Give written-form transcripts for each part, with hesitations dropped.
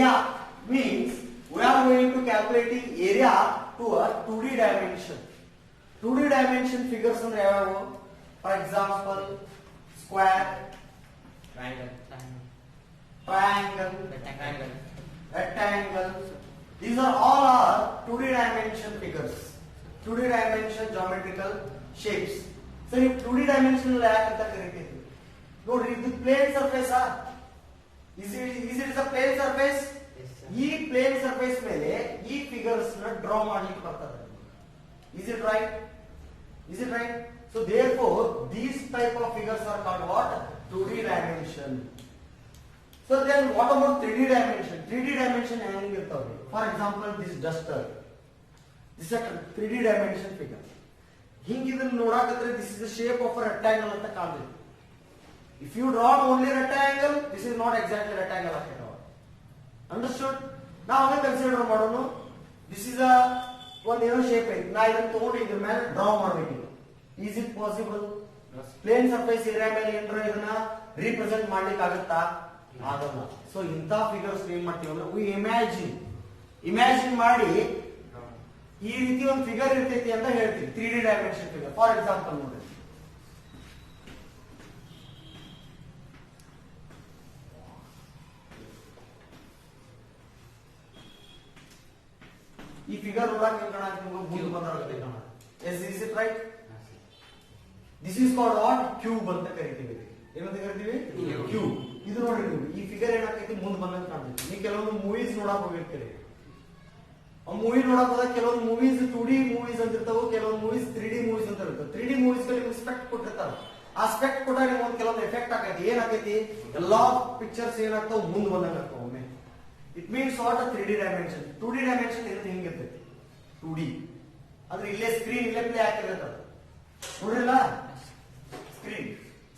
area means we are going to calculating area to a 2D dimension. 2D dimension figures ಅಂದ್ರೆ ಯಾವ್ಯಾವು? For example, square, triangle, rectangle. These are all 2D dimension figures. 2D dimension geometrical shapes. So you 2D dimensional ಯಾಕೆ ಅಂತ ಕರೀತೀವಿ? ನೋಡ್ರಿ ಇದು plane surface Is it a plane surface? ಈ plane surface ಮೇಲೆ ಈ ಫಿಗರ್ಸ್ ನ ಡ್ರಾ ಮಾಡ್ಲಿಕ್ಕೆ ಬರ್ತದೆ. Is it right? So therefore these type of figures are called what? 2D dimension. So then what about 3D dimension? 3D dimension ಹೆಂಗಿರ್ತವೆ? For example, this duster. This is a 3D dimension figure. ಹಿಂಗೆ ಇದನ್ನ ನೋಡಾಕತ್ರೆ this is the shape of a rectangle ಅಂತ ಕಾಣ್ತದೆ. If you draw only rectangle, this is not exactly rectangle at all. Understood? Now we consider ಮಾಡೋಣ. This is a one shape ಐತಿ. ನಾ ಇದನ್ನ ತಗೊಂಡು ಇದ್ರ ಮೇಲೆ ಡ್ರಾ ಮಾಡಬೇಕು. Is it possible? Plane surface area ಮೇಲೆ ಏನ್ರ ಇದನ್ನ ರಿಪ್ರೆಸೆಂಟ್ ಮಾಡ್ಲಿಕ್ಕೆ ಆಗುತ್ತಾ? ಆಗಲ್ಲ. ಸೊ ಇಂತ ಫಿಗರ್ಸ್ ಏನ್ ಮಾಡ್ತೀವಿ ಅಂದ್ರೆ we imagine ಮಾಡಿ ಈ ರೀತಿ ಒಂದು ಫಿಗರ್ ಇರ್ತೈತಿ ಅಂತ ಹೇಳ್ತೀವಿ. 3D dimension figure. For example ನೋಡಿ, ಈ ಫಿಗರ್ ನೋಡಕ್ಕೆ ಹೆಂಗ್ ಕಾಣುತ್ತೆ? ಮುಂದೆ ಬಂದಾಗುತ್ತೆ ಕಾಣ. Is it right? This is called what? Cube ಅಂತ ಕರಿತೀವಿ. ಏನಂತ ಕರಿತೀವಿ? Cube. ಇದು ನೋಡ್ರಿ ನೀವು ಈ ಫಿಗರ್ ಏನಾಗೈತಿ ಮುಂದೆ ಬಂದಂತ ಕಾಣ್ತೈತಿ. ನೀವು ಕೆಲವೊಂದು ಮೂವೀಸ್ ನೋಡಕ್ ಹೋಗಿರ್ತೀರಿ. ಆ ಮೂವಿ ನೋಡಕ್ ಹೋದಾಗ ಕೆಲವೊಂದು ಮೂವೀಸ್ 2D ಮೂವೀಸ್ ಅಂತ ಇರ್ತಾವೆ, ಕೆಲವೊಂದು ಮೂವೀಸ್ 3D ಮೂವೀಸ್ ಅಂತ ಇರ್ತವೆ. 3D ಮೂವೀಸ್ ಗಳಿಗೆ ಸ್ಪೆಕ್ಟ್ ಕೊಟ್ಟಿರ್ತಾರ. ಆ ಸ್ಪೆಕ್ಟ್ ಕೊಟ್ಟಾಗ ನಿಮ್ಗೆ ಕೆಲವೊಂದು ಎಫೆಕ್ಟ್ ಆಗೈತಿ. ಏನಾಗೈತಿ? ಎಲ್ಲಾ ಪಿಕ್ಚರ್ಸ್ ಏನಾಗ್ತಾವ ಮುಂದೆ ಬಂದಂಗ ಆಗ್ತಾವ ಒಮ್ಮೆ. It means what? 3D dimension. 2D dimension ಇರುತ್ತೆ ಹಿಂಗಿರ್ತೈತಿ 2D. ಆದ್ರೆ ಇಲ್ಲೇ ಸ್ಕ್ರೀನ್ ಇಲ್ಲೇ ಪ್ಲೇ ಆಗ್ತಿರ್ತದೆ ನೋಡ್ರಿಲ್ಲ,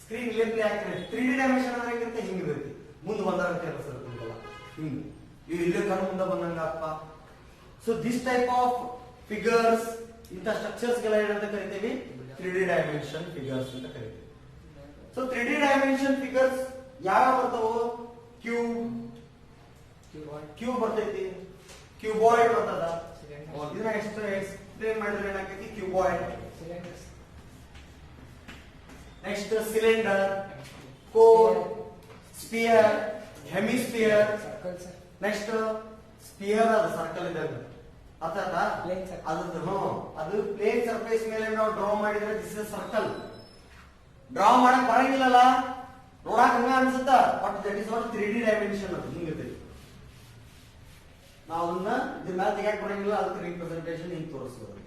ಸ್ಕ್ರೀನ್ ಇಲ್ಲೇ ಪ್ಲೇ ಆಗ್ತಿರುತ್ತೆ. 3D ಡೈಮೆನ್ಷನ್ ಅಂದ್ರೆ ಹೆಂಗಿರುತ್ತೆ? ಹಿಂಗಿರುತ್ತೆ ಮುಂದೆ ಬಂದಾಗ ಕೆಲಸ ಇರುತ್ತಲ್ಲ ಹಿಂಗೆ ಇವು ಇಲ್ಲೇ ಕಣ್ಣು ಮುಂದೆ ಬಂದಂಗ ಅಪ್ಪ. So this type of figures ಇಂಥ ಸ್ಟ್ರಕ್ಚರ್ಸ್ ಗಳ ಏನಂತ ಕರಿತೀವಿ? 3D ಡೈಮೆನ್ಷನ್ ಫಿಗರ್ಸ್ ಅಂತ ಕರಿತೀವಿ. ಸೊ 3D ಡೈಮೆನ್ಷನ್ ಫಿಗರ್ಸ್ ಯಾವ ಬರ್ತಾವೋ? ಕ್ಯೂಬ್ ಬರ್ತೈತಿ, ಕ್ಯೂಬಾಯ್ಡ್ ಬರ್ತದ. ಇದನ್ನ ಎಕ್ಸ್ಪ್ಲೇನ್ ಮಾಡಿದ್ರೆ ಏನಾಗೈತಿ? Cuboid. Next cylinder, cone, sphere, hemisphere. Next sphere ಅದು ಸರ್ಕಲ್ ಇದ್ದಾಗ ಅರ್ಥಾತ್ ಅದು ಪ್ಲೇನ್ ಸರ್ಫೇಸ್ ಮೇಲೆ ನಾವು ಡ್ರಾ ಮಾಡಿದ್ರೆ ದಿಸ್ ಇಸ್ ಸರ್ಕಲ್. ಡ್ರಾ ಮಾಡಕ್ ಬರಂಗಿಲ್ಲಲ್ಲ, ನೋಡಕ್ ಹಂಗ ಅನ್ಸುತ್ತ, but that is not 3D dimension. ಅದು ಹಿಂಗಿರ್ತೈತಿ. ನಾವು ಅದನ್ನ ಇದ್ರ ಮೇಲೆ ತೆಗಿಯಕ್ ಬರಂಗಿಲ್ಲ, ಅದಕ್ಕೆ ರಿಪ್ರೆಸೆಂಟೇಷನ್ ಹಿಂಗ್ ತೋರಿಸ್ಬೋದು.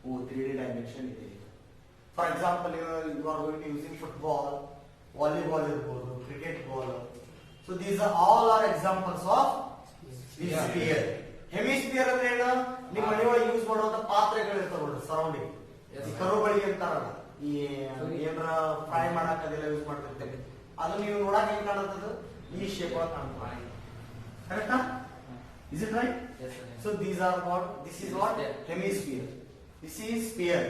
ಓ 3D ಡೈಮೆನ್ಷನ್ ಇದೆ. For example you are going to using football, volleyball ಇರ್ಬೋದು, cricket ball. So these all are examples of sphere. Hemisphere ಅಂದ್ರೆ ಏನು? ನಿಮ್ಮ ಮನೆಯೊಳಗೆ ಯೂಸ್ ಮಾಡುವಂತ ಪಾತ್ರೆಗಳು ಇರ್ತಾವ ನೋಡಿ, ಸರೌಂಡಿಂಗ್ ಕರುಗಳಿಗೆ ಅಂತಾರಲ್ಲ, ಈ ಏನಾರ ಫ್ರೈ ಮಾಡಕ್ ಅದೆಲ್ಲ ಯೂಸ್ ಮಾಡ್ತಿರ್ತೇವೆ. ಅದು ನೀವು ನೋಡಕ್ ಹೆಂಗ್ ಕಾಣುತ್ತದು? ಈ ಶೇಪ್ ಒಳಗೆ ಕಾಣ್ತದೆ. ಕರೆಕ್ಟಾ? Is it right? Yes, sir. So these are what? This is what? Hemisphere. This is sphere.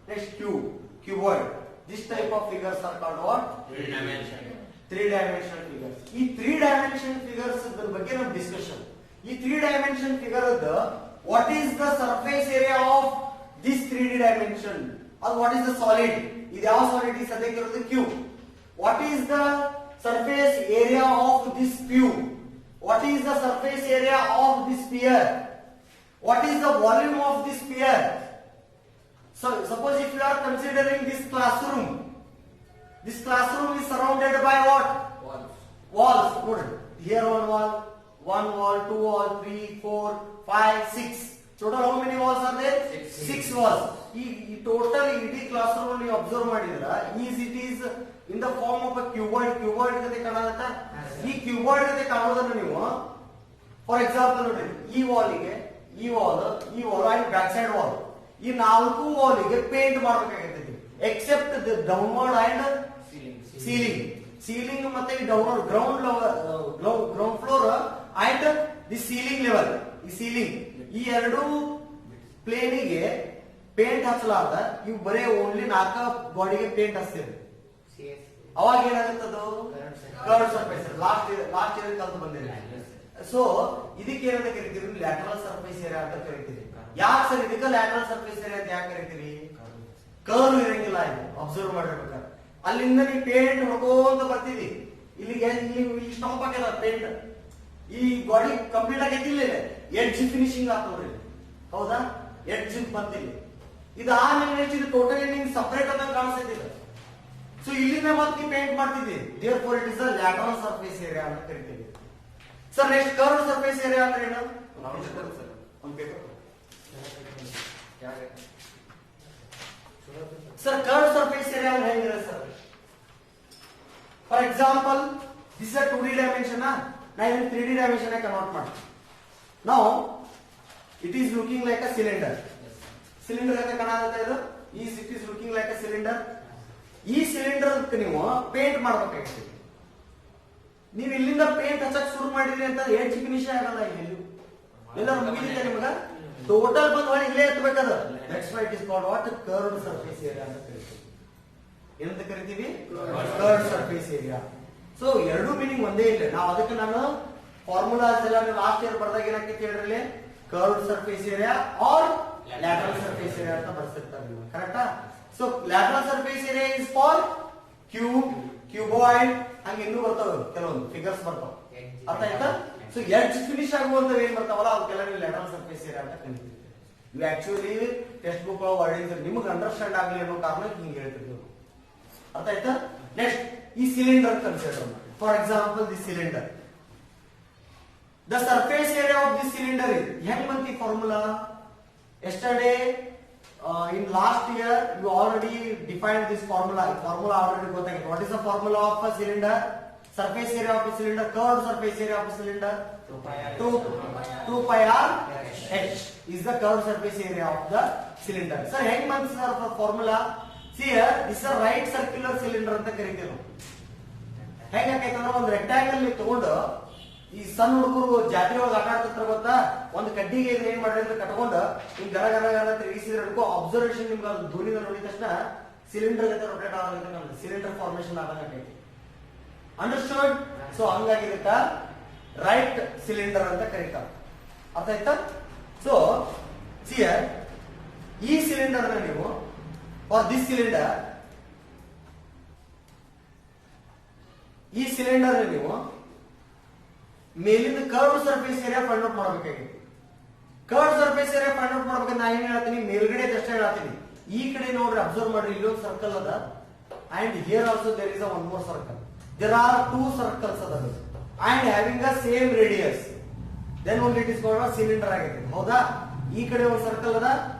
Next cube, cuboid. This type of figures are called what? 3-dimensional figures. ಈ 3-dimensional figures ಇದ್ರ ಬಗ್ಗೆ ನಮ್ಮ discussion. ಈ 3-dimensional figure what is the surface area of this 3D dimension? Or what is the solid? ಇದು ಯಾವ solid? ಈ ಸದ್ಯಕ್ಕೆ ಇರೋದು cube. What is the surface area of this cube? What is the surface area of this sphere? What is the volume of this sphere? So suppose if you are considering this classroom is surrounded by what? Walls. Good. Here one wall, 2 wall, 3, 4, 5, 6. Total how many walls are there? 6 walls. ಈ total ಇಡೀ classroom ನೀವು observe ಮಾಡಿದ್ರ it is in the form of a cuboid. Cuboid ಜೊತೆ ಕಾಣುತ್ತಾ? ಈ cuboid ಜೊತೆ ಕಾಣೋದನ್ನ ನೀವು for example ನೋಡಿ, ಈ wall and back side wall, ಈ 4 ವಾಲ್ಗೆ ಪೇಂಟ್ ಮಾಡಬೇಕಾಗಿರ್ತೈತಿ. Except the downward and ceiling ಮತ್ತೆ ಈ downward ground floor and the ceiling level. ಈ ಎರಡು ಪ್ಲೇನಿಗೆ ಪೇಂಟ್ ಹಚ್ಚಲಾರ್ದ ಇವು ಬರೇ ಓನ್ಲಿ 4 ಬಾಡಿಗೆ ಪೇಂಟ್ ಹಚ್ತೇವೆ. ಅವಾಗ ಏನಾಗುತ್ತದು? Curve surface. ಲಾಸ್ಟ್ ಇಯರ್ ಕಲ್ತು ಬಂದಿದೆ. ಸೊ ಸೊ ಇದಕ್ಕೆ ಏನಂತ ಕರಿತೀವಿ, ಲ್ಯಾಟರಲ್ ಸರ್ಫೇಸ್ ಏರಿಯಾ ಅಂತ ಕರಿತೀವಿ. ಯಾಕೆ ಸರ್ ಇದಕ್ಕೆ ಲ್ಯಾಟರಲ್ ಸರ್ಫೇಸ್ ಏರಿಯಾ ಅಂತ ಯಾಕೆ ಕರಿತೀವಿ? ಕರ್ವ್ ಇರಂಗಿಲ್ಲ, ಇದು ಅಬ್ಸರ್ವ್ ಮಾಡಿರ್ಬೇಕಾದ್ರೆ. ಅಲ್ಲಿಂದ ನೀವು ಪೇಂಟ್ ಹೊಡ್ಕೊಂತ ಬರ್ತೀವಿ, ಇಲ್ಲಿಗೆ ಇಲ್ಲಿ ಸ್ಟಾಪ್ ಆಗ್ಯದ ಪೇಂಟ್, ಈ ಬಾಡಿ ಕಂಪ್ಲೀಟ್ ಆಗೈತಿ, ಇಲ್ಲ ಎಡ್ಜ್ ಫಿನಿಶಿಂಗ್ ಆಗ್ತವ್ರಿ, ಹೌದಾ? ಎಡ್ಜ್ ಬಂತಿಲ್ಲ. ಇದಾದ್ಮೇಲೆ ನೆಕ್ಸ್ಟ್ ಇದು ಟೋಟಲಿ ನಿಮ್ಗೆ ಸಪರೇಟ್ ಅಂತ ಕಾಣಿಸ್ತೈತಿ. ಸೊ ಇಲ್ಲಿಂದ ಮತ್ತೆ ಪೇಂಟ್ ಮಾಡ್ತಿದ್ವಿ, therefore it is the lateral surface area ಅಂತ ಕರಿತೀವಿ. Sir next curve surface area ಅಂದ್ರೆ ಏನು? ಒಂದು paper sir, curve surface area ಅಂದ್ರೆ ಹೇಗಿದೆ sir? For example this is 2D dimension, ನಾ ಇದನ್ನ 3D ಡೈಮೆನ್ಷನ್ ಕನ್ವರ್ಟ್ ಮಾಡ್ತೀನಿ. ನಾವು it is looking like a cylinder. Cylinder ಅಂತ ಕಾಣುತ್ತೆ ಇದು. It is looking like a cylinder. ಈ ಸಿಲಿಂಡರ್ ನೀವು ಪೇಂಟ್ ಮಾಡ್ಬೇಕಾಗ್ತದೆ. ನೀವು ಇಲ್ಲಿಂದ ಪೇಂಟ್ ಹಚ್ಚಕ್ ಶುರು ಮಾಡಿದ್ರಿ ಅಂತ ಎಡ್ಜ್ ಫಿನಿಶ್ ಆಗಲ್ಲ. ಇಲ್ಲಿ ಎಲ್ಲರೂ ಮುಗಿದಿದೆ ನಿಮ್ಗ, ಟೋಟಲ್ ಬಂದ್ ಹೊಳಿ ಇಲ್ಲೇ ಎತ್ತಬೇಕದ. That's why it is called what? Curved surface area ಅಂತ ಕರಿತೀವಿ. ಏನಂತ ಕರಿತೀವಿ? Curved surface area. ಸೊ ಎರಡು ಮೀನಿಂಗ್ ಒಂದೇ ಇಲ್ಲ. ನಾವು ಅದಕ್ಕೆ ನಾನು ಫಾರ್ಮುಲಾಸ್ ಎಲ್ಲ ಲಾಸ್ಟ್ ಇಯರ್ ಬರ್ದಾಗ ಏನಾಗ್ತೈತಿ ಹೇಳ್ರಿ, curved surface area or lateral surface area ಅಂತ ಬರ್ಸಿರ್ತಾರೆ ನೀವು, ಕರೆಕ್ಟಾ? So lateral surface area is for cube, cuboid, ಹಂಗೆ ಇನ್ನೂ ಬರ್ತಾವ ಕೆಲವೊಂದು ಫಿಗರ್ಸ್ ಬರ್ತಾವ, ಅರ್ಥ ಆಯ್ತಾ? ಸೊ ಎಡ್ಜ್ ಫಿನಿಶ್ ಆಗುವಂತವ್ ಏನ್ ಬರ್ತಾವಲ್ಲ ಅವಕ್ಕೆಲ್ಲ ನೀವು ಲ್ಯಾಟರಲ್ ಸರ್ಫೇಸ್ ಏರಿಯಾ ಅಂತ ಕರಿತೀವಿ. ಇವು ಆಕ್ಚುಲಿ ಟೆಕ್ಸ್ಟ್ ಬುಕ್ ವರ್ಡಿಂಗ್ ನಿಮ್ಗೆ ಅಂಡರ್ಸ್ಟ್ಯಾಂಡ್ ಆಗ್ಲಿ ಅನ್ನೋ ಕಾರಣ ಹಿಂಗೆ ಹೇಳ್ತಿದ್ವಿ, ಅರ್ಥ ಆಯ್ತಾ? ನೆಕ್ಸ್ಟ್ ಈ ಸಿಲಿಂಡರ್ ಕನ್ಸಿಡರ್ ಮಾಡಿ. For example this cylinder, the surface area of this cylinder is, ಹೆಂಗ್ ಬಂತಿ formula? Yesterday, in last year, you already defined this formula. Formula already gottaಗಿದೆ. What is the formula of a cylinder? Surface area of a cylinder, curved surface area of a cylinder. 2 pi r h is the curved surface area of the cylinder. Sir, ಹೆಂಗ್ ಬಂತು sir formula? See here, this is a right circular cylinder ಅಂತ ಕರಿತೀವಿ ನಾವು. ಹೆಂಗ್ ಆಕೈತೆ ಅಂದ್ರೆ ಒಂದು rectangle ತಗೊಂಡು, ಈ ಸಣ್ಣ ಹುಡುಗರು ಜಾತ್ರೆ ಒಳಗೆ ಆಟ ಆಡ್ತಿರ್ತಾರ ಗೊತ್ತಾ, ಒಂದು ಕಡ್ಡಿಗೆ ಏನ್ ಮಾಡ್ರಿ ಅಂತ ಕಟ್ಕೊಂಡು ಹಿಂಗ್ ಗರ ಗರ ಗರ ತಿರುಗಿಸಿದ್ರೆ ಅಬ್ಸರ್ವೇಷನ್ ನಿಮ್ಗೆ ಅದು ದೂರಿಂದ ನೋಡಿದ ತಕ್ಷಣ ಸಿಲಿಂಡರ್ ಜೊತೆ ರೊಟೇಟ್ ಆಗುತ್ತೆ, ನಮ್ದು ಸಿಲಿಂಡರ್ ಫಾರ್ಮೇಶನ್ ಆದಂಗೆ. ಅಂಡರ್ಸ್ಟೂಡ್? ಸೊ ಹಂಗಾಗಿ ಇದಕ್ಕ ರೈಟ್ ಸಿಲಿಂಡರ್ ಅಂತ ಕರೀತಾರೆ, ಅರ್ಥ ಆಯ್ತಾ? ಸೊ ಸಿಯರ್ ಈ ಸಿಲಿಂಡರ್ ನ ನೀವು ಫಾರ್ ದಿಸ್ ಸಿಲಿಂಡರ್, ಈ ಸಿಲಿಂಡರ್ ನೀವು ಮೇಲಿಂದ curve surface area find out ಮಾಡಬೇಕಾಗಿತ್ತು. Curve surface area find out ಮಾಡ್ಬೇಕು. ನಾ ಏನ್ ಹೇಳ್ತೀನಿ, ಮೇಲ್ಗಡೆ ಅಷ್ಟೇ ಹೇಳ್ತೀನಿ. ಈ ಕಡೆ ನೋಡ್ರಿ, ಅಬ್ಸರ್ವ್ ಮಾಡ್ರಿ, ಇಲ್ಲೊಂದು ಸರ್ಕಲ್ ಅದ, and here also there is one more circle. There are 2 circles ಅದ and having a same radius. Then only it is called a cylinder ಆಗೈತೆ, ಹೌದಾ? ಈ ಕಡೆ ಒಂದು ಸರ್ಕಲ್ ಅದ,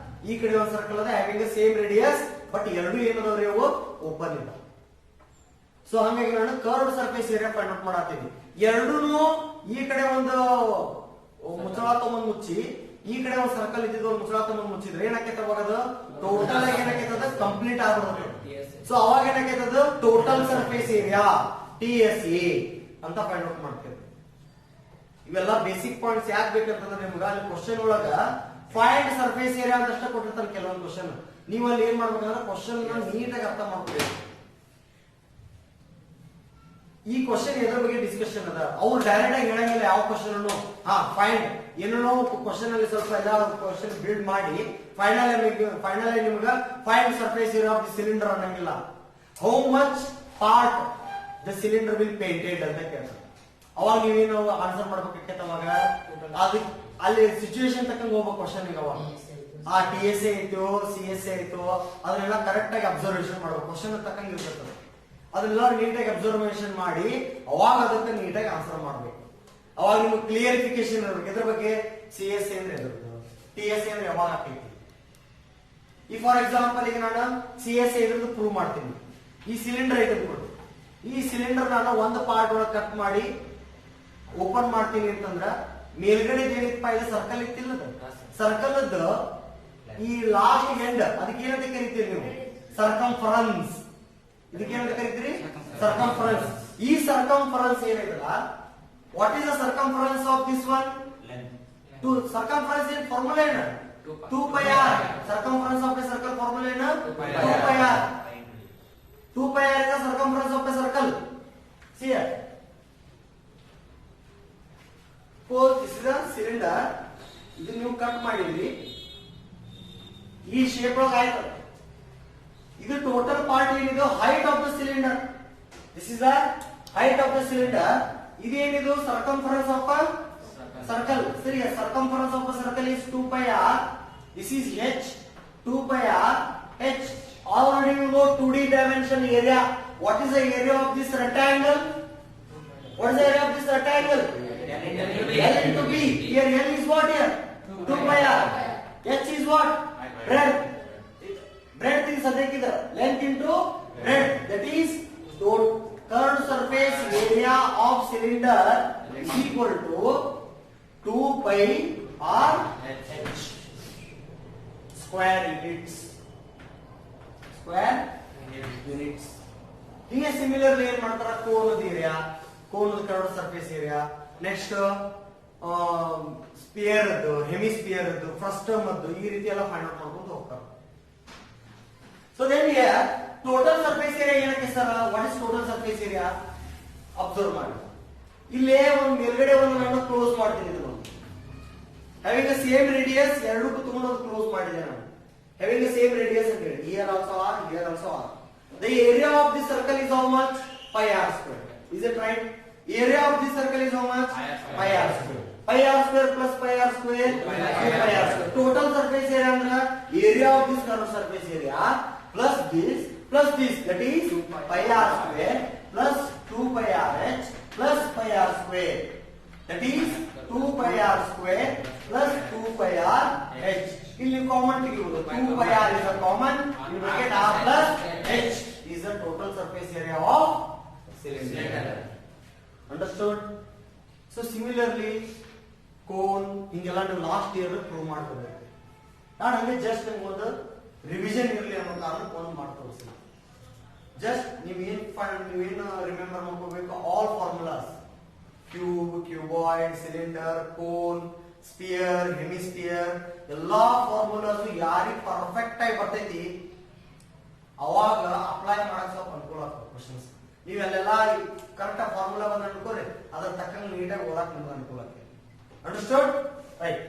ಈ ಕಡೆ ಒಂದು ಸರ್ಕಲ್ ಅದ, having a same radius, but ಎರಡು ಏನದವ್ರಿ, ಅವು ಓಪನ್ ಇಲ್ಲ. ಸೊ ಹಂಗಾಗಿ ನಾನು curved surface area find out ಮಾಡತ್ತೀನಿ. ಎರಡೂ ಈ ಕಡೆ ಒಂದು ಮುಚ್ಚಳ ತಗೊಂಡ್ ಮುಚ್ಚಿ, ಈ ಕಡೆ ಒಂದು ಸರ್ಕಲ್ ಇದ್ದಿದ್ದು ಒಂದು ಮುಚ್ಚಳ ತಗೊಂಡ್ ಮುಚ್ಚಿದ್ರೆ ಏನಾಕೈತೆ ಅವಾಗ ಅದು ಟೋಟಲ್ ಆಗಿ ಏನಾಕೈತದ ಕಂಪ್ಲೀಟ್ ಆಗ್ಬಿಡುತ್ತೆ. ಸೊ ಅವಾಗ ಏನಾಕೈತದ ಟೋಟಲ್ ಸರ್ಫೇಸ್ ಏರಿಯಾ TSA ಅಂತ ಫೈಂಡ್ ಔಟ್ ಮಾಡ್ತೇವೆ. ಇವೆಲ್ಲ ಬೇಸಿಕ್ ಪಾಯಿಂಟ್ಸ್ ಯಾಕೆ ಬೇಕಂತಂದ್ರೆ ನಿಮ್ಗೆ ಅಲ್ಲಿ ಕ್ವಶನ್ ಒಳಗ ಫೈಂಡ್ ಸರ್ಫೇಸ್ ಏರಿಯಾ ಅಂತ ಅಷ್ಟೇ ಕೊಟ್ಟಿರ್ತಾರೆ ಕೆಲವೊಂದು ಕ್ವಶನ್. ನೀವು ಅಲ್ಲಿ ಏನ್ ಮಾಡ್ಬೇಕಂದ್ರೆ ಕ್ವಶನ್ ನೀಟಾಗಿ ಅರ್ಥ ಮಾಡ್ಕೊಬೇಕು. ಈ ಕ್ವಶನ್ ಎದ್ರ ಬಗ್ಗೆ ಡಿಸ್ಕಷನ್ ಅದ, ಅವ್ರು ಡೈರೆಕ್ಟ್ ಆಗಿ ಹೇಳಂಗಿಲ್ಲ ಯಾವ ಕ್ವಶನ್ ಅನ್ನು. ಫೈಂಡ್ ಏನೋ ಕ್ವಶನ್ ಅಲ್ಲಿ ಸ್ವಲ್ಪ ಎಲ್ಲ ಕ್ವಶನ್ ಬಿಲ್ಡ್ ಮಾಡಿ ಫೈನಲ್ ಆಗಿ ನಿಮ್ಗೆ find surface area of the cylinder ಅನ್ನಂಗಿಲ್ಲ. How much part the cylinder will painted ಅಂತ ಕೇಳ್ತಾರೆ. ಅವಾಗ ನೀವೇನು ಆನ್ಸರ್ ಮಾಡ್ಬೇಕಾಗತ್ತೆ. ಅವಾಗ ಅದು ಅಲ್ಲಿ ಸಿಚುವೇಶನ್ ತಕ್ಕಂಗೆ ಹೋಗ್ಬೇಕು ಕ್ವಶನ್. ಈಗ ಅವಾಗ TSA ಐತೋ CSA ಐತೋ ಅದನ್ನೆಲ್ಲ ಕರೆಕ್ಟ್ ಆಗಿ ಅಬ್ಸರ್ವೇಷನ್ ಮಾಡ್ಬೇಕು. ಕ್ವಶನ್ ತಕ್ಕಂಗೆ ಇರ್ತದೆ, ಅದನ್ನೆಲ್ಲ ನೀಟಾಗಿ ಅಬ್ಸರ್ವೇಷನ್ ಮಾಡಿ ಅವಾಗ ಅದಕ್ಕೆ ನೀಟಾಗಿ ಆನ್ಸರ್ ಮಾಡ್ಬೇಕು. ಅವಾಗ ನಿಮ್ಗೆ ಕ್ಲಿಯರಿಫಿಕೇಶನ್ ಇರ್ಬೇಕು ಇದ್ರ ಬಗ್ಗೆ. CSA ಅಂದ್ರೆ ಎದ್ರದ್ದು, TSA ಅಂದ್ರೆ ಯಾವಾಗ ಹಾಕೈತಿ. ಈ ಫಾರ್ ಎಕ್ಸಾಂಪಲ್ ಈಗ ನಾನು CSA ಇದ್ರದ್ದು ಪ್ರೂವ್ ಮಾಡ್ತೀನಿ. ಈ ಸಿಲಿಂಡರ್ ಐತೆ ಅನ್ಕೊಡು, ಈ ಸಿಲಿಂಡರ್ ನಾನು ಒಂದು ಪಾರ್ಟ್ ಒಳಗೆ ಕಟ್ ಮಾಡಿ ಓಪನ್ ಮಾಡ್ತೀನಿ ಅಂತಂದ್ರ ಮೇಲ್ಗಡೆ ಏನಿತ್ತಪ್ಪ ಇದು ಸರ್ಕಲ್ ಇತ್ತಿಲ್ಲ, ಸರ್ಕಲ್ ಈ ಲಾಸ್ಟ್ ಎಂಡ್ ಅದಕ್ಕೆ ಏನಂತ ಕರಿತೀರಿ ನೀವು? ಸರ್ಕಂಫರೆನ್ಸ್. ಇದಕ್ಕೇನಂತ ಕರಿತೀರಿ? ಸರ್ಕಂಫರೆನ್ಸ್. ಈ ಸರ್ಕಂಫರೆನ್ಸ್ ಏನಿದೆಲ್ಲ, what is the circumference of this one? To circumference in formula ಏನು? 2 pi r. Circumference of a circle formula ಏನು? 2 pi r. 2 pi r is the circumference of a circle. See here. Suppose this is a cylinder, ಇದು ನೀವು cut ಮಾಡಿದ್ರಿ, ಈ shape ಒಳಗೆ ಆಯ್ತು. ಇದು total part ಏನಿದು height of the cylinder. This is the height of the cylinder. ಇದೇನಿದು circumference of a circle. ಸರಿ, circumference of a circle is 2 pi r. This is h. 2 pi r h. Already you know 2D dimension area. What is the area of this rectangle? What is the area of this rectangle? L into B. Here L is what here? 2 pi r. H is what? Breadth. Breadth is adekida. Length into breadth. That is curved surface area of cylinder is equal to 2 pi r h. Square units. Square units. ಹೀಗೆ similarly ಏನ್ ಮಾಡ್ತಾರ, ಕೋನದ ಏರಿಯಾ, ಕೋನದ curved surface area, next sphere ಅದು, hemisphere ಅದು, frustum ಅದು, ಈ ರೀತಿ ಎಲ್ಲ ಫೈಂಡ್ ಔಟ್ ಮಾಡ್ಕೊಂಡು ಹೋಗ್ತಾರೆ. So then here total surface area ಏನಕ್ಕೆ sir? What is total surface area? Observe ಮಾಡಿ, ಇಲ್ಲೇ ಒಂದು ಮೇಲ್ಗಡೆ ಒಂದು ನಾನು ಕ್ಲೋಸ್ ಮಾಡ್ತೀನಿ. ಇದು ಹ್ಯಾವಿಂಗ್ ಅ ಸೇಮ್ ರೇಡಿಯಸ್, ಎರಡಕ್ಕೂ ತಗೊಂಡು ಕ್ಲೋಸ್ ಮಾಡಿದೆ ನಾನು. Having the same radius and here also r, here also r. The area of this circle is how much? Pi r square. Is it right? Area of this circle is how much? Pi r square. Pi r square plus pi r square, pi r square. Total surface area andra area of this curved surface area plus this, that is pi r square plus 2 pi r h plus pi r square. That is 2 pi r square plus 2 pi r h. ಇಲ್ಲಿ common ತೆಗೆಯುವುದು. 2 pi r is a common, you will get r plus h is the total surface area of cylinder. Understood? So similarly cone ಹಿಂಗೆಲ್ಲ ನೀವು last year prove ಮಾಡ್ಕೋಬೇಕು. ನಾನು ಹಂಗೆ just ಒಂದು revision ಇರಲಿ ಅನ್ನೋ ಕಾರಣಕ್ಕೆ ಒಂದು ಮಾಡಿ ತೋರಿಸ್ತೀನಿ. ಜಸ್ಟ್ ನೀವೇನು ರಿಮೆಂಬರ್ ಮಾಡ್ಕೋಬೇಕು, all formulas, cube, cuboid, cylinder, cone, sphere, hemisphere, ಎಲ್ಲಾ ಫಾರ್ಮುಲಾಸ್ ಯಾರಿಗೆ ಪರ್ಫೆಕ್ಟ್ ಆಗಿ ಬರ್ತೈತಿ ಅವಾಗ ಅಪ್ಲೈ ಮಾಡಕ್ ಸ್ವಲ್ಪ ಅನುಕೂಲ ಆಗ್ತದೆ ಕ್ವಶನ್ಸ್. ನೀವೆಲ್ಲೆಲ್ಲ ಕರೆಕ್ಟ್ ಆಗಿ ಫಾರ್ಮುಲಾ ಬಂದು ಅನ್ಕೋರಿ, ಅದ್ರ ತಕ್ಕಂಗೆ ನೀಟಾಗಿ ಓದಕ್ ನಿಮ್ಗೆ ಅನುಕೂಲ ಆಗ್ತದೆ. Understood? Right.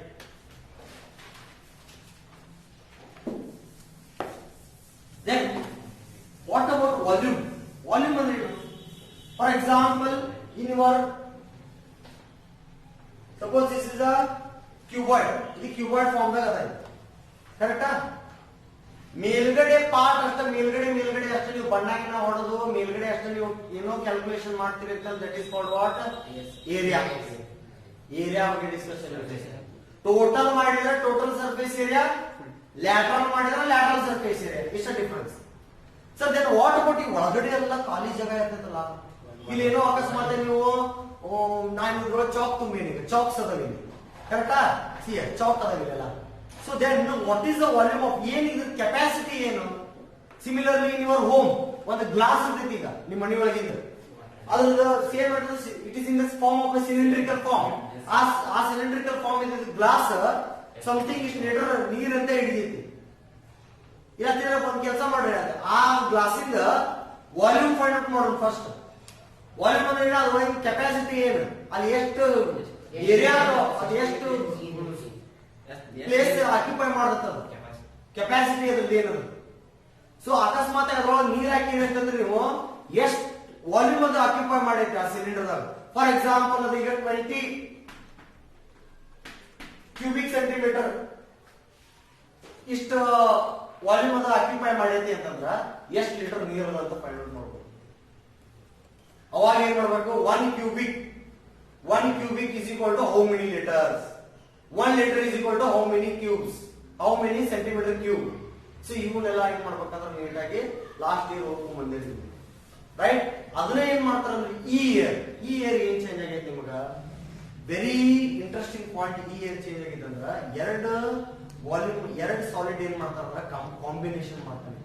Then what about volume? Volume ಅಂದ್ರೆ ಏನು? For example, in your suppose this is a cuboid. ಇದು ಕ್ಯೂಬಾಯ್ಡ್ ಫಾರ್ಮ್ ದಾಗ ಅದ. ಕರೆಕ್ಟಾ? ಮೇಲ್ಗಡೆ ಪಾರ್ಟ್ ಅಷ್ಟೇ, ಮೇಲ್ಗಡೆ ಅಷ್ಟೇ ನೀವು ಬಣ್ಣಗಿನ ಹೊಡೆದು ಮೇಲ್ಗಡೆ ಅಷ್ಟೇ ನೀವು ಏನೋ ಕ್ಯಾಲ್ಕುಲೇಷನ್ ಮಾಡ್ತೀರಿ ಅಂತ, that is called what? Area. Area ಬಗ್ಗೆ ಡಿಸ್ಕಷನ್. ಟೋಟಲ್ ಮಾಡಿದ್ರೆ ಟೋಟಲ್ ಸರ್ಫೇಸ್ ಏರಿಯಾ, ಲ್ಯಾಟರಲ್ ಮಾಡಿದ್ರೆ ಲ್ಯಾಟರಲ್ ಸರ್ಫೇಸ್ ಏರಿಯಾ. ಇಷ್ಟ difference. Sir then what about ಈ ಒಳಗಡೆ ಎಲ್ಲ ಖಾಲಿ ಜಾಗ ಇರ್ತೈತಲ್ಲ, ಇಲ್ಲಿ ಏನೋ ಅಕಸ್ಮಾತ್ ನೀವು ನಾನು ಇದ್ರೊಳಗೆ ಚಾಕ್ ತುಂಬೀನಿ, ಚಾಕ್ಸ್ ಅದಾವ, ಕರೆಕ್ಟಾ? ಚಾಕ್ ಅದಾವಿಲ್ಲ. So then what is the volume of, ಏನಿದೆ ಕೆಪಾಸಿಟಿ ಏನು? ಸಿಮಿಲರ್ಲಿ ಇನ್ ಯುವರ್ ಹೋಮ್ ಒಂದು ಗ್ಲಾಸ್ ಇರ್ತೈತಿ, ಈಗ ನಿಮ್ಮ ಮನೆ ಒಳಗಿಂದ ಅದ್ರ same it is in the form of a cylindrical form. ಆ ಸಿಲಿಂಡ್ರಿಕಲ್ ಫಾರ್ಮ್ ಇದ್ದ ಗ್ಲಾಸ್ ಸಮಥಿಂಗ್ ಇಷ್ಟು ಲೀಟರ್ ನೀರಂತ ಹಿಡಿದೈತಿ. ಇಲ್ಲ ಒಂದ್ ಕೆಲಸ ಮಾಡ್ರಿ, ಆ ಗ್ಲಾಸಿಂದ ವಾಲ್ಯೂಮ್ ಫೈಂಡ್ ಔಟ್ ಮಾಡೋದು ಫಸ್ಟ್. ವಾಲ್ಯೂಮ್ ಅಂದ್ರೆ ಅದ್ರೊಳಗಿನ ಕೆಪಾಸಿಟಿ ಏನು, ಅಲ್ಲಿ ಎಷ್ಟು ಏರಿಯಾ, ಅದು ಎಷ್ಟು ಪ್ಲೇಸ್ ಆಕ್ಯುಪೈ ಮಾಡುತ್ತದ, ಕೆಪಾಸಿಟಿ ಅದ್ರದ್ದು ಏನದು. ಸೊ ಅಕಸ್ಮಾತ್ ಅದ್ರೊಳಗೆ ನೀರ್ ಹಾಕಿ ಅಂತಂದ್ರೆ ನೀವು ಎಷ್ಟು ವಾಲ್ಯೂಮ್ ಅದು ಆಕ್ಯುಪೈ ಮಾಡೈತೆ ಆ ಸಿಲಿಂಡರ್ದಾಗ. ಫಾರ್ ಎಕ್ಸಾಂಪಲ್ ಅದು ಈಗ 20 ಕ್ಯೂಬಿಕ್ ಸೆಂಟಿಮೀಟರ್ ಇಷ್ಟು ವಾಲ್ಯೂಮ್ ಅದು ಆಕ್ಯುಪೈ ಮಾಡೈತಿ ಅಂತಂದ್ರ ಎಷ್ಟು ಲೀಟರ್ ನೀರು ಅಂತ ಫೈಂಡ್ ಔಟ್ ಮಾಡ್ಬೋದು. ಅವಾಗ ಏನ್ ಮಾಡ್ಬೇಕು, 1 cubic is equal to how many liters? 1 liter is equal to how many cubes? How many centimeter cube? So ಇವನ್ನೆಲ್ಲ ಏನ್ ಮಾಡ್ಬೇಕಂದ್ರೆ ನೀಟಾಗಿ ಲಾಸ್ಟ್ ಇಯರ್ ಹೋಗ್ಕೊಂಡ್ ಬಂದಿರ್ತೀವಿ, ರೈಟ್? ಅದನ್ನ ಏನ್ ಮಾಡ್ತಾರಂದ್ರೆ ಈ ಇಯರ್ ಏನ್ ಚೇಂಜ್ ಆಗೈತೆ ನಿಮಗ, ವೆರಿ ಇಂಟ್ರೆಸ್ಟಿಂಗ್ ಪಾಯಿಂಟ್. ಈ ಇಯರ್ ಚೇಂಜ್ ಆಗೈತೆ ಅಂದ್ರ ಎರಡು ವಾಲ್ಯೂಮ್, ಎರಡು ಸಾಲಿಡ್ ಏನ್ ಮಾಡ್ತಾರ ಕಾಂಬಿನೇಷನ್ ಮಾಡ್ತಾನೆ.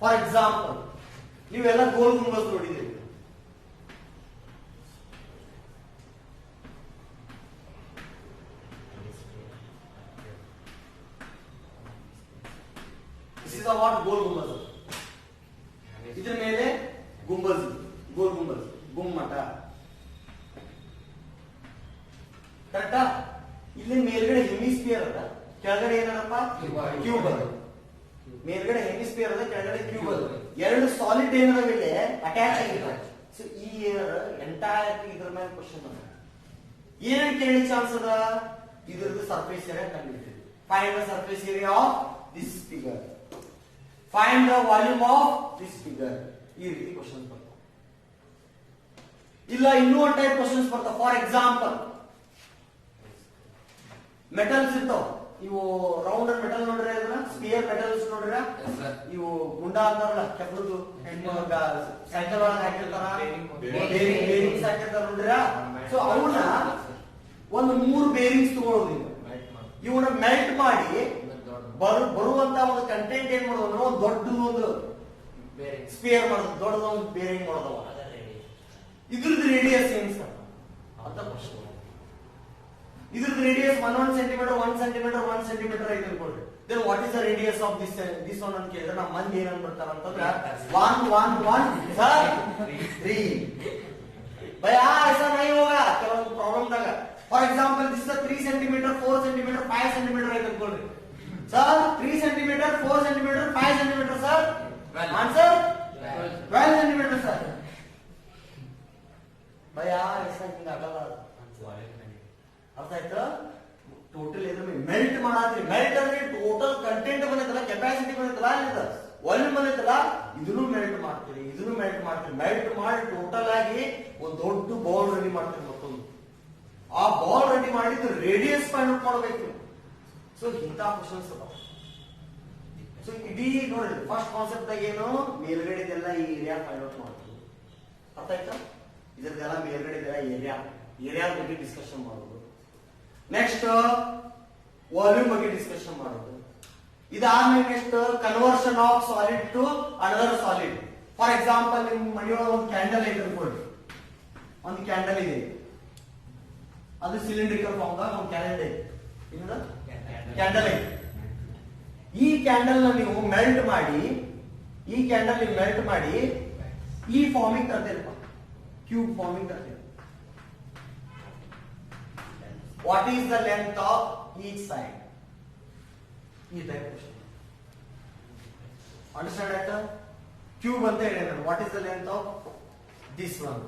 ಫಾರ್ ಎಕ್ಸಾಂಪಲ್, ನೀವೆಲ್ಲ ಗೋಲ್ ಗುಂಬಜ್ ನೋಡಿದ್ದೀರಿ. ವಾಟ್ ಗೋಲ್ ಗುಂಬಜ್, ಇದ್ರ ಮೇಲೆ ಗುಂಬಜ್, ಗೋಲ್ ಗುಂಬಜ್, ಗುಮ್ಮಟ, ಕರೆಕ್ಟ್? ಕರೆಕ್ಟಾ? ಇಲ್ಲಿ ಮೇಲ್ಗಡೆ ಹೆಮಿಸ್ಫಿಯರ್ ಅದ, ಕೆಳಗಡೆ ಏನಪ್ಪ ಕ್ಯೂಬ್ ಅದ. ಮೇಲ್ಗಡೆ ಹೆಮಿಸ್ಫಿಯರ್ ಅದ, ಕೆಳಗಡೆ ಕ್ಯೂಬ್ ಅದ. ಎರಡು ಸಾಲಿಡ್ ಏನದ ಇಲ್ಲಿ ಅಟ್ಯಾಚ್ ಆಗಿದೆ. ಸೊ ಈ ಎಂಟೈರ್ ಇದ್ರ ಮೇಲೆ ಕ್ವಶನ್ ಅದ. ಏನೇನ್ ಕೇಳಿ ಚಾನ್ಸ್ ಅದ? ಇದ್ರದ್ದು ಸರ್ಫೇಸ್ ಏರಿಯಾ ಕಂಡುಹಿಡಿಯಿರಿ. Find the surface area of this figure, find the volume of this figure. ಈ ರೀತಿ ಕ್ವಶನ್ ಬರ್ತಾವ. ಇಲ್ಲ ಇನ್ನೂ ಒಂದು ಟೈಪ್ ಕ್ವಶನ್ಸ್ ಬರ್ತಾವ. ಫಾರ್ ಎಕ್ಸಾಂಪಲ್ ಮೆಟಲ್ಸ್ ಇರ್ತಾವ. ಇವು ರೌಂಡ್ ಮೆಟಲ್ ನೋಡ್ರಿ, ಅದನ್ನ ಸ್ಪಿಯರ್ ಮೆಟಲ್ಸ್ ನೋಡ್ರಿ. ಇವು ಗುಂಡ ಅಂತಾರಲ್ಲ ಕೆಬ್ಬರದು, ಸೈಕಲ್ ಒಳಗೆ ಹಾಕಿರ್ತಾರ, ಬೇರಿಂಗ್ಸ್ ಹಾಕಿರ್ತಾರ ನೋಡ್ರಿ. ಸೊ ಅವನ್ನ ಒಂದು 3 ಬೇರಿಂಗ್ಸ್ ತಗೊಳ್ಳೋದು. ಇವನ್ನ ಮೆಲ್ಟ್ ಮಾಡಿ ಬರುವಂತ ಒಂದು ಕಂಟೆಂಟ್ ಏನ್ ಮಾಡೋದು ಅಂದ್ರೆ ಒಂದು ದೊಡ್ಡದು ಒಂದು ಸ್ಪಿಯರ್ ಮಾಡೋದು, ದೊಡ್ಡದ ಒಂದು ಬೇರಿಂಗ್ ಮಾಡೋದು. ಇದ್ರದ್ದು ರೇಡಿಯಸ್ ಏನ್ ಸರ್ ಅಂತ ಪ್ರಶ್ನೆ. ಇದ್ರದ್ದು ರೇಡಿಯಸ್ 1 ಸೆಂಟಿಮೀಟರ್ 1 ಸೆಂಟಿಮೀಟರ್ 1 ಸೆಂಟಿಮೀಟರ್ ಐತೆ ಅನ್ಕೊಳ್ರಿ. Then what is the radius of this one ಅಂತ ಕೇಳಿದ್ರೆ ನಮ್ಮ ಮಂದಿ ಏನ್ ಅನ್ಬಿಡ್ತಾರ ಅಂತಂದ್ರೆ 1 1 1 ಸರ್ 3 ಭಯ ऐसा नहीं होगा. ಕೆಲವೊಂದು ಪ್ರಾಬ್ಲಮ್ ದಾಗ for example this is 3 centimetre 4 centimetre 5 centimetre ಐತೆ ಅನ್ಕೊಳ್ರಿ. Sir 3 centimetre 4 centimetre 5 centimetre sir answer 12 centimetre sir. ಭಯ ऐसा ಹಿಂಗ ಆಗಲ್ಲ. ಅರ್ಥ ಆಯ್ತಾ? ಟೋಟಲ್ ಇದ್ರ ಮೆಲ್ಟ್ ಮಾಡಾದ್ರಿ. ಮೆಲ್ಟ್ ಅಂದ್ರೆ ಟೋಟಲ್ ಕಂಟೆಂಟ್ ಬಂದೈತಲ್ಲ, ಕೆಪಾಸಿಟಿ ಬಂದೈತಲ್ಲ, ಅಲ್ಲಿಂದ ವಾಲ್ಯೂಮ್ ಬಂದೈತಲ್ಲ, ಇದನ್ನು ಮೆಲ್ಟ್ ಮಾಡ್ತೀರಿ, ಇದನ್ನು ಮೆಲ್ಟ್ ಮಾಡ್ತೀರಿ. ಮೆಲ್ಟ್ ಮಾಡಿ ಟೋಟಲ್ ಆಗಿ ಒಂದು ದೊಡ್ಡ ಬಾಲ್ ರೆಡಿ ಮಾಡ್ತೀರಿ. ಮತ್ತೊಂದು ಆ ಬಾಲ್ ರೆಡಿ ಮಾಡಿದ್ದು ರೇಡಿಯಸ್ ಫೈಂಡ್ ಔಟ್ ಮಾಡಬೇಕು. ಸೊ ಇಂಥ ಕ್ವಶನ್ಸ್ ಅದಾವ. ಸೊ ಇಡೀ ನೋಡ್ರಿ ಫಸ್ಟ್ ಕಾನ್ಸೆಪ್ಟ್ ದಾಗ ಏನು ಮೇಲ್ಗಡೆದೆಲ್ಲ ಈ ಏರಿಯಾ ಫೈಂಡ್ ಔಟ್ ಮಾಡ್ತೀವಿ. ಅರ್ಥ ಆಯ್ತಾ? ಇದರದೆಲ್ಲ ಮೇಲ್ಗಡೆದೆಲ್ಲ ಏರಿಯಾ ಬಗ್ಗೆ ಡಿಸ್ಕಷನ್ ಮಾಡೋದು. ನೆಕ್ಸ್ಟ್ ವಾಲ್ಯೂಮ್ ಬಗ್ಗೆ ಡಿಸ್ಕಷನ್ ಮಾಡೋದು. ಇದಾದ್ಮೇಲೆ next conversion of solid to another solid. For example ನಿಮ್ ಮನೆಯೊಳಗೆ ಒಂದು ಕ್ಯಾಂಡಲ್ ಐತೆ ಅನ್ಕೊಳ್ಳಿ. ಒಂದು ಕ್ಯಾಂಡಲ್ ಇದೆ, ಅದು ಸಿಲಿಂಡ್ರಿಕಲ್ ಫಾರ್ಮ್ ದಾಗ ಒಂದು ಕ್ಯಾಂಡಲ್ ಐತೆ. ಕ್ಯಾಂಡಲ್ ಐತೆ. ಈ ಕ್ಯಾಂಡಲ್ ನ ನೀವು ಮೆಲ್ಟ್ ಮಾಡಿ, ಈ ಕ್ಯಾಂಡಲ್ ನೀವು ಮೆಲ್ಟ್ ಮಾಡಿ ಈ ಫಾರ್ಮಿಂಗ್ ತರ್ತೀರಪ್ಪ, ಕ್ಯೂಬ್ ಫಾರ್ಮಿಂಗ್ ತರ್ತೀರಿ. What is the length of each side? ಈ ಟೈಪ್ ಕ್ವಶನ್ ಅಂಡರ್ಸ್ಟ್ಯಾಂಡ್ ಆಯ್ತಾ? ಕ್ಯೂಬ್ ಅಂತ ಹೇಳಿ ನಾನು. What is the length of this one?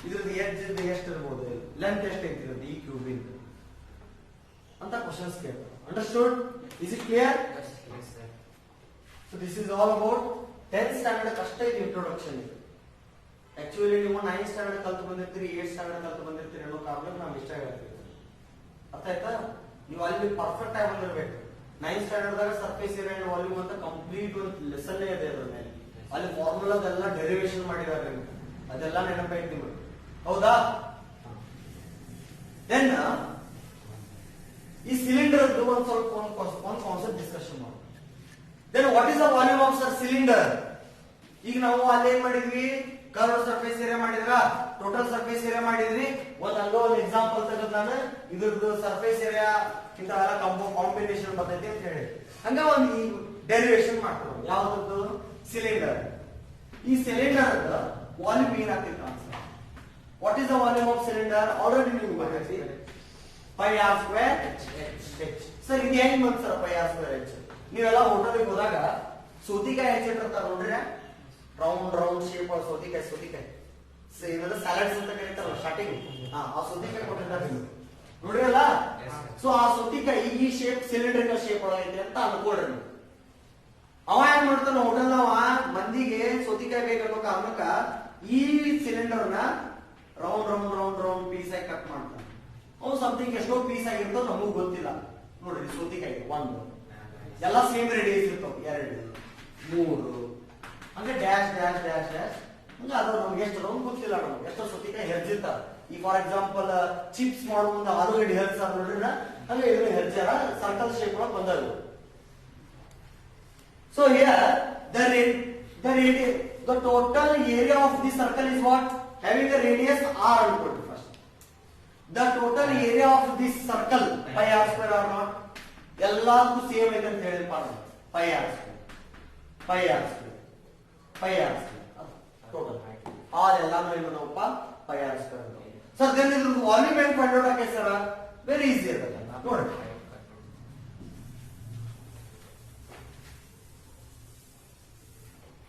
ಇದ್ರದ್ದು ಎಡ್ಜ್ ಎಷ್ಟು ಇರ್ಬೋದು, ಲೆಂತ್ ಎಷ್ಟು ಐತಿರೋದು ಈ ಕ್ಯೂಬ್ ಇಂದ ಅಂತ ಕ್ವಶನ್ಸ್ ಕೇಳ್ತಾರೆ. Understood? Is it clear? So this is all about 10th standard ಅಷ್ಟೇ ಇದು ಇಂಟ್ರೊಡಕ್ಷನ್. ಇದು ಆಕ್ಚುಲಿ ನೀವು 9th ಸ್ಟ್ಯಾಂಡರ್ಡ್ ಕಲ್ತು ಬಂದಿರ್ತೀರಿ, 8th ಸ್ಟ್ಯಾಂಡರ್ಡ್ ಕಲ್ತು ಬಂದಿರ್ತೀರಿ ಅನ್ನೋ ಕಾರಣ ನಾವು ಇಷ್ಟ ಹೇಳ್ತೀವಿ. ಅರ್ಥ ಆಯ್ತಾ? ನೀವು ಅಲ್ಲಿ ಪರ್ಫೆಕ್ಟ್ ಆಗಿ ಬಂದಿರ್ಬೇಕು. 9th ಸ್ಟ್ಯಾಂಡರ್ಡ್ ದಾಗ ಸರ್ಫೇಸ್ ಏರಿಯಾ ಅಂಡ್ ವಾಲ್ಯೂಮ್ ಅಂತ ಕಂಪ್ಲೀಟ್ ಒಂದು ಲೆಸನ್ ಇದೆ ಅದ್ರ ಮೇಲೆ. ಅಲ್ಲಿ ಫಾರ್ಮುಲಾದೆಲ್ಲ ಡೆರಿವೇಶನ್ ಮಾಡಿದ್ದಾರೆ, ಅದೆಲ್ಲ ನೆನಪೈತಿ ನಿಮಗೆ. ಹೌದಾ? ದೆನ್ ಈ ಸಿಲಿಂಡರ್ ಒಂದು ಸ್ವಲ್ಪ ಒಂದು ಕಾನ್ಸೆಪ್ಟ್ ಡಿಸ್ಕಷನ್ ಮಾಡೋಣ. Then what is the volume of sir cylinder? ಈಗ ನಾವು ಅಲ್ಲಿ ಏನ್ ಮಾಡಿದ್ವಿ, ಕರ್ವ್ ಸರ್ಫೇಸ್ ಏರಿಯಾ ಮಾಡಿದ್ರ, ಟೋಟಲ್ ಸರ್ಫೇಸ್ ಏರಿಯಾ ಮಾಡಿದ್ರಿ. ಒಂದು ಎಕ್ಸಾಂಪಲ್ ತೆಗೆದು ನಾನು ಇದ್ರದ್ದು ಸರ್ಫೇಸ್ ಏರಿಯಾ ಇಂಥವೆಲ್ಲ ಕಾಂಬಿನೇಷನ್ ಬರ್ತೈತಿ ಅಂತ ಹೇಳಿ ಹಂಗ ಒಂದು ಡೆರಿವೇಶನ್ ಮಾಡ್ತೀವಿ. ಯಾವ್ದು? ಸಿಲಿಂಡರ್. ಈ ಸಿಲಿಂಡರ್ ವಾಲ್ಯೂಮ್ ಏನಾಗ್ತೈತೆ answer? What is the volume of cylinder? Already ನಿಮ್ಗೆ ಗೊತ್ತೈತಿ, pi r square h. Sir ಇದು ಹೆಂಗ್ ಬಂತು sir pi r square h? ನೀವೆಲ್ಲ ಹೋಟೆಲ್ಗೆ ಹೋದಾಗ ಸೌತಿಕಾಯಿ ಹೆಚ್ಚಿಟ್ಟಿರ್ತಾರ ನೋಡ್ರಿ, ರೌಂಡ್ ರೌಂಡ್ ಶೇಪ್ ಸೌತಿಕಾಯಿ ಏನಂದ್ರೆ ಸ್ಯಾಲಡ್ಸ್ ಅಂತ ಕರೀತಾರಲ್ಲ ಸ್ಟಾರ್ಟಿಂಗ್, ಆ ಸೌತಿಕಾಯಿ ಕೊಟ್ಟಿರ್ತಾರೆ ನೋಡ್ರಿ ಅಲ್ಲ. ಸೊ ಆ ಸೌತಿಕಾಯಿ ಈ ಶೇಪ್ ಸಿಲಿಂಡ್ರಿಕಲ್ ಶೇಪ್ ಒಳಗೈತೆ ಅಂತ ಅನ್ಕೊಳ್ರಿ ನೀವು. ಅವ ಏನ್ ಮಾಡ್ತಾನ ಹೋಟೆಲ್ ಅವ ಮಂದಿಗೆ ಸೌತಿಕಾಯಿ ಬೇಕನ್ನೋ ಕಾರಣಕ್ಕ ಈ ಸಿಲಿಂಡರ್ ನ round round round round piece ಆಗಿ ಕಟ್ ಮಾಡ್ತಾನೆ. ಅವ್ ಸಮಥಿಂಗ್ ಎಷ್ಟೋ ಪೀಸ್ ಆಗಿರ್ತೋ ನಮಗ್ ಗೊತ್ತಿಲ್ಲ. ನೋಡ್ರಿ ಸೌತಿಕಾಯಿ ಒಂದು ಎಲ್ಲ ಸೇಮ್ ರೇಡಿಯಸ್ ಇರ್ತಾವ, 2 3 ಹಂಗೆ ಡ್ಯಾಶ್ ಡ್ಯಾಶ್ ಡ್ಯಾಶ್ ಡ್ಯಾಶ್ ಹಂಗ ಅದ ನಮ್ಗೆ ಎಷ್ಟು ರೌಂಡ್ ಗೊತ್ತಿಲ್ಲ. ನಮ್ಗೆ ಎಷ್ಟೋ ಸೌತಿಕಾಯಿ ಹೆರ್ಜಿರ್ತಾರ. ಈ ಫಾರ್ ಎಕ್ಸಾಂಪಲ್ ಚಿಪ್ಸ್ ಮಾಡೋ ಮುಂದೆ ಆಲೂಗಡ್ಡೆ ಹೆರ್ಸಾರ ನೋಡ್ರಿ, ಹಂಗೆ ಇದನ್ನ ಹೆರ್ಜಾರ ಸರ್ಕಲ್ ಶೇಪ್ ಒಳಗೆ ಬಂದವು. So here the total area of the circle is what? Having a radius r equal first. The total area of this circle pi r square or not? ಎಲ್ಲಾದಕ್ಕೂ same ಐತೆ ಅಂತ ಹೇಳಿಪ್ಪ, pi r square ಟೋಟಲ್ ಆರ್ ಎಲ್ಲಾನು ಏನು ನಾವಪ್ಪ pi r square. Sir, then the volume and find out sir, very easy. Note.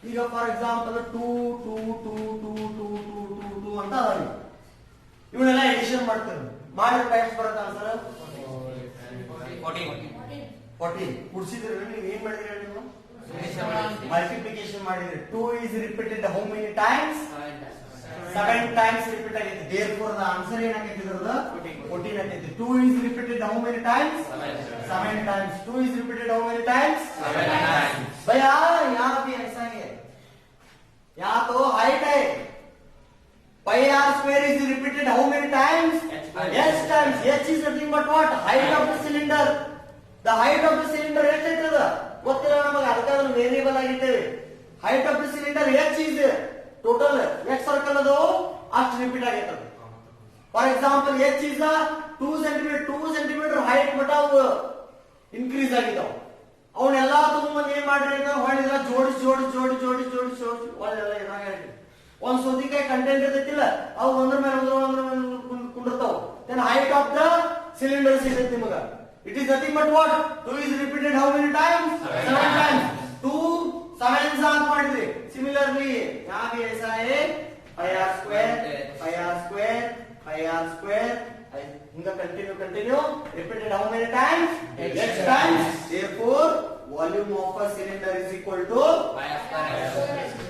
ಈಗ for example 2 2 2 2 2 2 2 2 ಅಂತ ಅದಾವೆ. ಇವನ್ನೆಲ್ಲ ಎಡಿಷನ್ ಮಾಡ್ತಾರೆ. ಮಾಡಿದ್ರೆ ಟೈಮ್ಸ್ ಬರುತ್ತೆ ಆನ್ಸರ್ 14 ಕುಡ್ಸಿದ್ರೆ ನೀವು ಏನ್ ಮಾಡಿದ್ರಿ ನೀವು ಮಲ್ಟಿಪ್ಲಿಕೇಶನ್ ಮಾಡಿದ್ರಿ. 2 is repeated how many times? 7 times repeat ಆಗಿದೆ. therefore the answer ಏನಾಗೈತಿ ಇದ್ರದ್ದು 14 ಆಗೈತಿ. 2 is repeated how many times? 7 times. 2 is repeated how many times? 7 times. भैया यहाँ भी ऐसा ही है. यहाँ तो हाइट है. pi r square is repeated how many times? h times. h is nothing but what? Height of the cylinder. The height of the cylinder ಎಷ್ಟಿರ್ತದ ಗೊತ್ತಿಲ್ಲ ನಮಗೆ, ಅದಕ್ಕೆ ಅದನ್ನು ವೇರಿಯಬಲ್ ಆಗಿದ್ದೇವೆ. height of the cylinder h is total x circle ಅದು ಅಷ್ಟು repeat ಆಗೈತದ. ಫಾರ್ ಎಕ್ಸಾಂಪಲ್ h is 2 cm height but ಅವು ಇನ್ಕ್ರೀಸ್ ಆಗಿದಾವ. ಅವನ್ನೆಲ್ಲ ತುಂಬಂದ್ ಏನ್ ಮಾಡ್ರಿ ಅಂತ ಹೊಳಿದ್ರ ಜೋಡಿಸಿ ಒಳ್ಳೆಲ್ಲ ಇದ್ರಾಗ ಒಂದ್ ಸೌದಿಕಾಯಿ ಕಂಟೆಂಟ್ ಇರ್ತೈತಿಲ್ಲ ಅವು ಒಂದ್ರ ಮೇಲೆ ಕುಂಡಿರ್ತಾವ. Then height of the cylinder ಸಿಗೈತಿ ನಿಮಗ. It is nothing but what? 2 is repeated how many times? 7 times. 2 7 ಅಂತ ಮಾಡಿದ್ರಿ. Similarly, यहाँ भी ऐसा है. pi r square ಹಿಂಗ continue repeated how many times? H times. Therefore, volume of a cylinder is equal to pi r square.